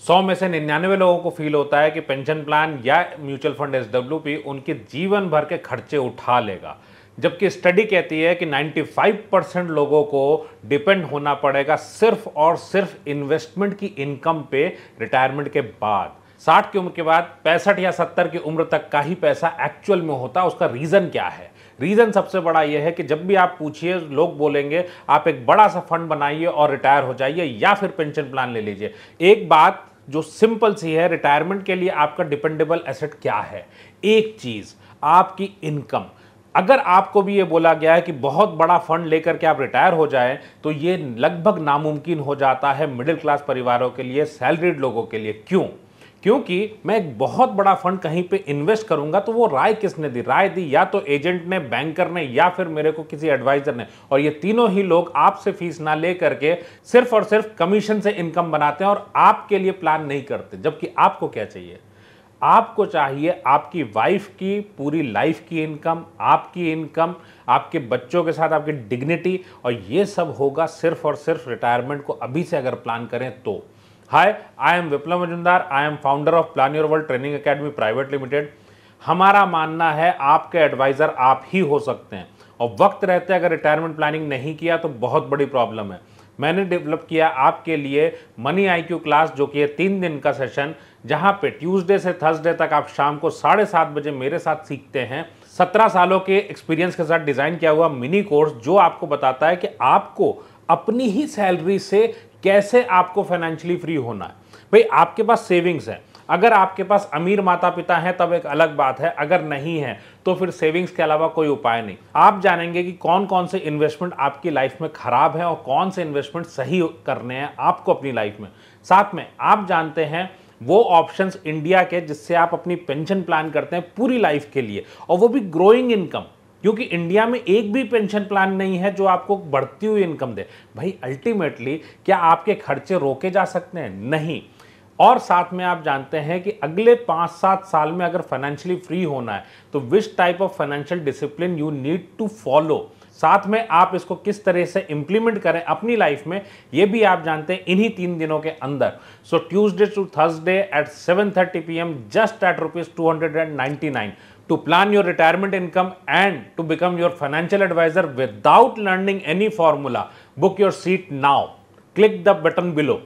100 में से 99 लोगों को फील होता है कि पेंशन प्लान या म्यूचुअल फंड एसडब्ल्यूपी उनके जीवन भर के खर्चे उठा लेगा, जबकि स्टडी कहती है कि 95% लोगों को डिपेंड होना पड़ेगा सिर्फ और सिर्फ इन्वेस्टमेंट की इनकम पे रिटायरमेंट के बाद। 60 की उम्र के बाद 65 या 70 की उम्र तक का ही पैसा एक्चुअल में होता है। उसका रीजन क्या है? रीजन सबसे बड़ा यह है कि जब भी आप पूछिए, लोग बोलेंगे आप एक बड़ा सा फंड बनाइए और रिटायर हो जाइए या फिर पेंशन प्लान ले लीजिए। एक बात जो सिंपल सी है, रिटायरमेंट के लिए आपका डिपेंडेबल एसेट क्या है? एक चीज, आपकी इनकम। अगर आपको भी ये बोला गया है कि बहुत बड़ा फंड लेकर के आप रिटायर हो जाएं, तो ये लगभग नामुमकिन हो जाता है मिडिल क्लास परिवारों के लिए, सैलरीड लोगों के लिए। क्यों? क्योंकि मैं एक बहुत बड़ा फंड कहीं पे इन्वेस्ट करूंगा, तो वो राय किसने दी? राय दी या तो एजेंट ने, बैंकर ने, या फिर मेरे को किसी एडवाइजर ने। और ये तीनों ही लोग आपसे फीस ना ले करके सिर्फ और सिर्फ कमीशन से इनकम बनाते हैं और आपके लिए प्लान नहीं करते। जबकि आपको क्या चाहिए? आपको चाहिए आपकी वाइफ की पूरी लाइफ की इनकम, आपकी इनकम, आपके बच्चों के साथ आपकी डिग्निटी, और ये सब होगा सिर्फ और सिर्फ रिटायरमेंट को अभी से अगर प्लान करें तो। Hi, I am Viplav Majumdar, I am founder of plan your world training academy private limited. हमारा मानना है आपके एडवाइजर आप ही हो सकते हैं, और वक्त रहते अगर रिटायरमेंट प्लानिंग नहीं किया तो बहुत बड़ी प्रॉब्लम है। मैंने डेवलप किया आपके लिए मनी आईक्यू क्लास, जो कि 3 दिन का सेशन, जहां पे ट्यूसडे से थर्सडे तक आप शाम को 7:30 बजे मेरे साथ सीखते हैं। 17 सालों के एक्सपीरियंस के साथ डिजाइन किया हुआ मिनी कोर्स, जो आपको बताता है कि आपको अपनी ही सैलरी से कैसे आपको फाइनेंशियली फ्री होना है। भाई, आपके पास सेविंग्स है, अगर आपके पास अमीर माता पिता हैं तब एक अलग बात है, अगर नहीं है तो फिर सेविंग्स के अलावा कोई उपाय नहीं। आप जानेंगे कि कौन कौन से इन्वेस्टमेंट आपकी लाइफ में खराब है और कौन से इन्वेस्टमेंट सही करने हैं आपको अपनी लाइफ में। साथ में आप जानते हैं वो ऑप्शंस इंडिया के जिससे आप अपनी पेंशन प्लान करते हैं पूरी लाइफ के लिए, और वो भी ग्रोइंग इनकम, क्योंकि इंडिया में एक भी पेंशन प्लान नहीं है जो आपको बढ़ती हुई इनकम दे। भाई, अल्टीमेटली क्या आपके खर्चे रोके जा सकते हैं? नहीं। और साथ में आप जानते हैं कि अगले 5-7 साल में अगर फाइनेंशियली फ्री होना है तो which type of financial discipline you need to follow, साथ में आप इसको किस तरह से इंप्लीमेंट करें अपनी लाइफ में, ये भी आप जानते हैं इन्हीं 3 दिनों के अंदर। So Tuesday to Thursday at 7:30 PM just at ₹299 to plan your retirement income and to become your financial advisor without learning any formula. Book your seat now. Click the button below.